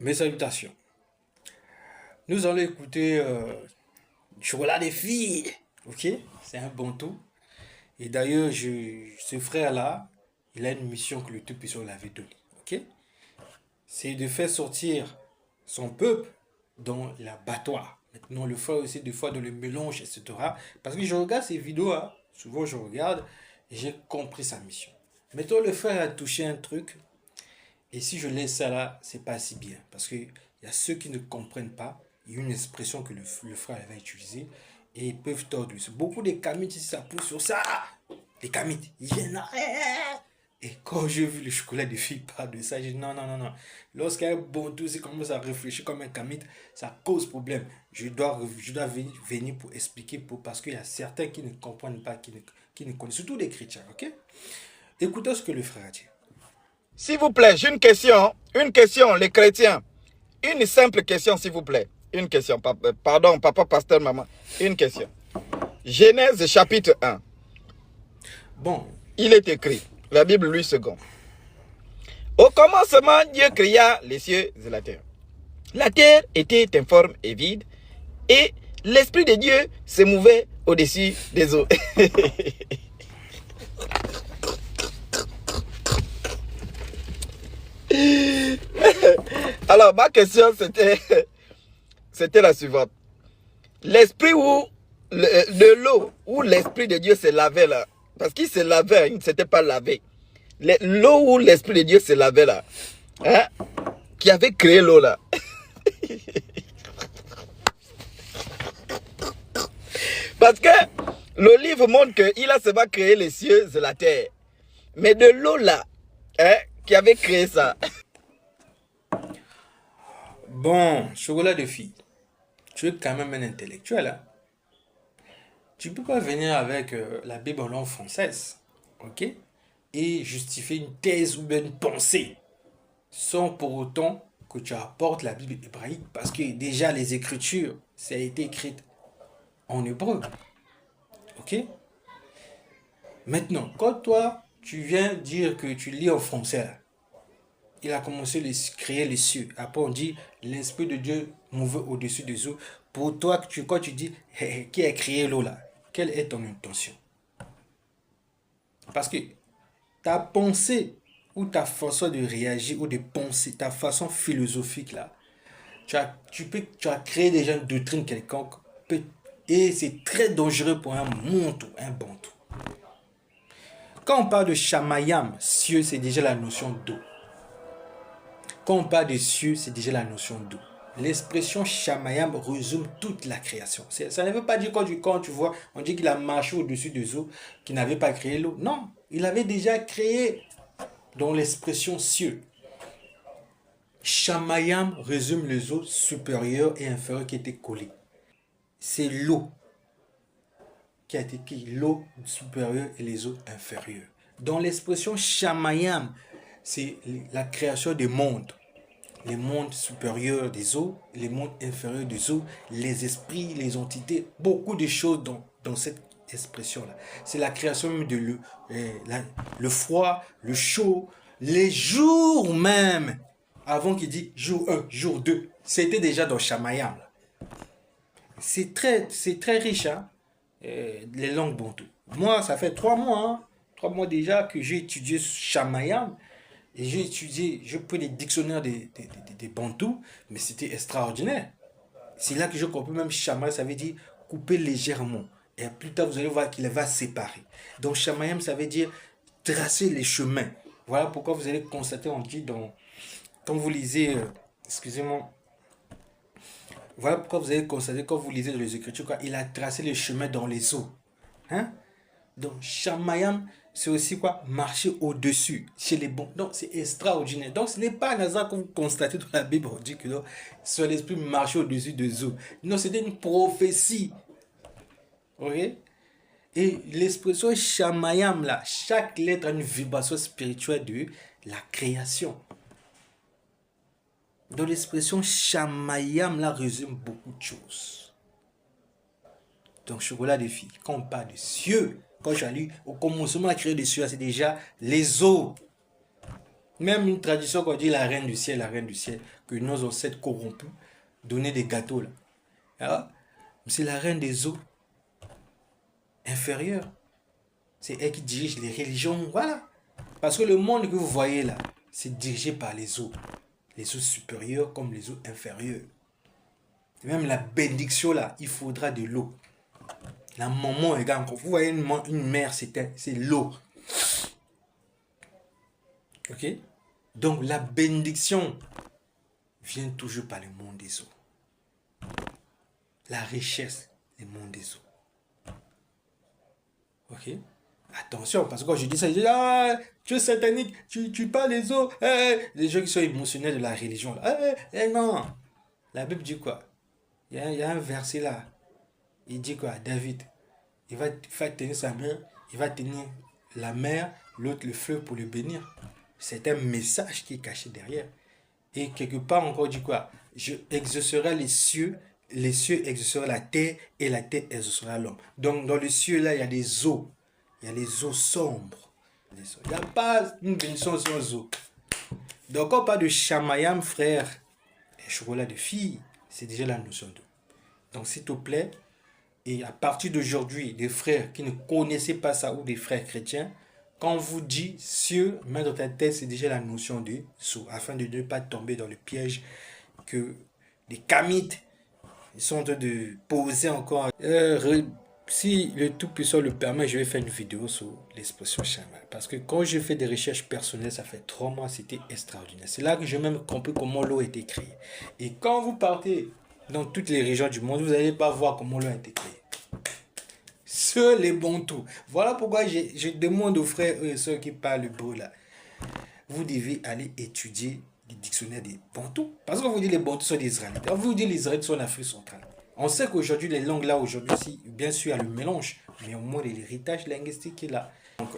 Mes salutations. Nous allons écouter Chocolat des filles. Ok? C'est un bon tout. Et d'ailleurs, ce frère-là, il a une mission que le Tout-Puissant l'avait donnée. Ok? C'est de faire sortir son peuple dans l'abattoir. Maintenant, le frère aussi, des fois, dans le mélange, etc. Parce que je regarde ces vidéos, hein, souvent je regarde, et j'ai compris sa mission. Maintenant, le frère a touché un truc. Et si je laisse ça là, c'est pas si bien. Parce qu'il y a ceux qui ne comprennent pas. Il y a une expression que le frère va utiliser. Et ils peuvent tordre. Beaucoup de kamites, si ça pousse sur ça. Les kamites, ils viennent là. Et quand j'ai vu le chocolat de filles parler de ça, j'ai dit non, non, non, non. Lorsqu'un bon tout, c'est commence à réfléchir comme un kamite, ça cause problème. Je dois venir pour expliquer, parce qu'il y a certains qui ne comprennent pas, qui ne connaissent, surtout les chrétiens, ok? Écoutez ce que le frère a dit. S'il vous plaît, j'ai une question, les chrétiens. Une simple question, s'il vous plaît. Une question, pardon, papa, pasteur, maman. Une question. Genèse chapitre 1. Bon, Il est écrit, la Bible lui second. Au commencement, Dieu créa les cieux et la terre. La terre était informe et vide, et l'Esprit de Dieu se mouvait au-dessus des eaux. Alors, ma question, c'était la suivante. L'esprit de l'eau, où l'Esprit de Dieu se lavait là, parce qu'il se lavait, il ne s'était pas lavé. L'eau où l'Esprit de Dieu se lavait là, hein, qui avait créé l'eau là. Parce que le livre montre qu'il a seulement créé les cieux et la terre. Mais de l'eau là, hein, qui avait créé ça. bon, chocolat de fille, tu es quand même un intellectuel, hein? Tu peux pas venir avec la Bible en langue française, ok? Et justifier une thèse ou bien une pensée sans pour autant que tu apportes la Bible hébraïque, parce que déjà les Écritures, ça a été écrit en hébreu, ok? Maintenant, quand toi, tu viens dire que tu lis en français, là, il a commencé à créer les cieux. Après, on dit l'Esprit de Dieu mouvait au-dessus des eaux. Pour toi, quand tu dis qui a créé l'eau là, quelle est ton intention? Parce que ta pensée ou ta façon de réagir ou de penser, ta façon philosophique là, tu as créé déjà une doctrine quelconque et c'est très dangereux pour un monde ou un bantou. Quand on parle de Shamayam, cieux, c'est déjà la notion d'eau. Quand on parle des cieux, c'est déjà la notion d'eau. L'expression Shamayam résume toute la création. Ça ne veut pas dire quand tu vois, on dit qu'il a marché au-dessus des eaux, qu'il n'avait pas créé l'eau. Non, il avait déjà créé dans l'expression cieux. Shamayam résume les eaux supérieures et inférieures qui étaient collées. C'est l'eau qui a été écrit, l'eau supérieure et les eaux inférieures. Dans l'expression Shamayam, c'est la création des mondes. Les mondes supérieurs des eaux, les mondes inférieurs des eaux, les esprits, les entités, beaucoup de choses dans cette expression-là. C'est la création même de le froid, le chaud, les jours même, avant qu'il dit jour 1, jour 2, c'était déjà dans Shamayam. C'est très riche, hein, les langues bantou. Moi, ça fait 3 mois, hein, 3 mois déjà que j'ai étudié Shamayam. Et j'ai étudié, j'ai pris les dictionnaires des bantous, mais c'était extraordinaire. C'est là que je comprends même Shamayam, ça veut dire couper légèrement. Et plus tard, vous allez voir qu'il va séparer. Donc Shamayam, ça veut dire tracer les chemins. Voilà pourquoi vous allez constater, on dit quand vous lisez, excusez-moi, voilà pourquoi vous allez constater quand vous lisez dans les Écritures, quoi, il a tracé les chemins dans les eaux. Hein? Donc, Shamayam, c'est aussi quoi? Marcher au-dessus, chez les bons. Donc, c'est extraordinaire. Donc, ce n'est pas un hasard que vous constatez dans la Bible, on dit que sur l'esprit marcher au-dessus des eaux. Non, c'était une prophétie. Ok? Et l'expression Shamayam, là, chaque lettre a une vibration spirituelle de la création. Donc, l'expression Shamayam, là, résume beaucoup de choses. Donc, chocolat des filles, quand on parle de cieux, quand j'ai lu, au commencement à créer des cieux, c'est déjà les eaux. Même une tradition qu'on dit la reine du ciel, que nos ancêtres corrompus donnaient des gâteaux là. Ah, c'est la reine des eaux inférieures. C'est elle qui dirige les religions, voilà. Parce que le monde que vous voyez là, c'est dirigé par les eaux. Les eaux supérieures comme les eaux inférieures. Et même la bénédiction là, il faudra de l'eau. La maman, regarde, quand vous voyez une mère, c'est l'eau. Ok? Donc la bénédiction vient toujours par le monde des eaux. La richesse, le monde des eaux. Ok? Attention, parce que quand je dis ça, je dis, ah, tu es satanique, tu parles des eaux. Les gens qui sont émotionnels de la religion. Non. La Bible dit quoi? Il y a un verset là. Il dit quoi? David, il va tenir sa main, il va tenir la mer, l'autre le feu pour le bénir. C'est un message qui est caché derrière. Et quelque part encore dit quoi? Je exaucerai les cieux exauceront la terre, et la terre exaucera l'homme. Donc dans les cieux là, il y a des eaux. Il y a les eaux sombres. Il n'y a pas une bénédiction sans eau. Donc quand on parle de chamayam, frère, et chocolat de fille, c'est déjà la notion d'eau. Donc s'il te plaît, et à partir d'aujourd'hui, des frères qui ne connaissaient pas ça ou des frères chrétiens, quand on vous dit cieux, main dans ta tête, c'est déjà la notion de sous, afin de ne pas tomber dans le piège que les kamites sont en train de poser encore. Si le Tout-Puissant le permet, je vais faire une vidéo sur l'expression chaman. Parce que quand je fais des recherches personnelles, ça fait 3 mois, c'était extraordinaire. C'est là que j'ai même compris comment l'eau a été créée. Et quand vous partez dans toutes les régions du monde, vous n'allez pas voir comment l'eau a été créée. Seuls les Bantous. Voilà pourquoi je demande aux frères et sœurs qui parlent hébreu là. Vous devez aller étudier les dictionnaires des Bantous. Parce que vous dites les Bantous sont des Israélites. Vous dites les Israélites sont en Afrique centrale. On sait qu'aujourd'hui, les langues là, aujourd'hui, bien sûr, il y a le mélange. Mais au moins, l'héritage linguistique est là. Donc,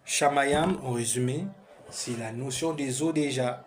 Chamayam, en résumé, c'est la notion des eaux déjà.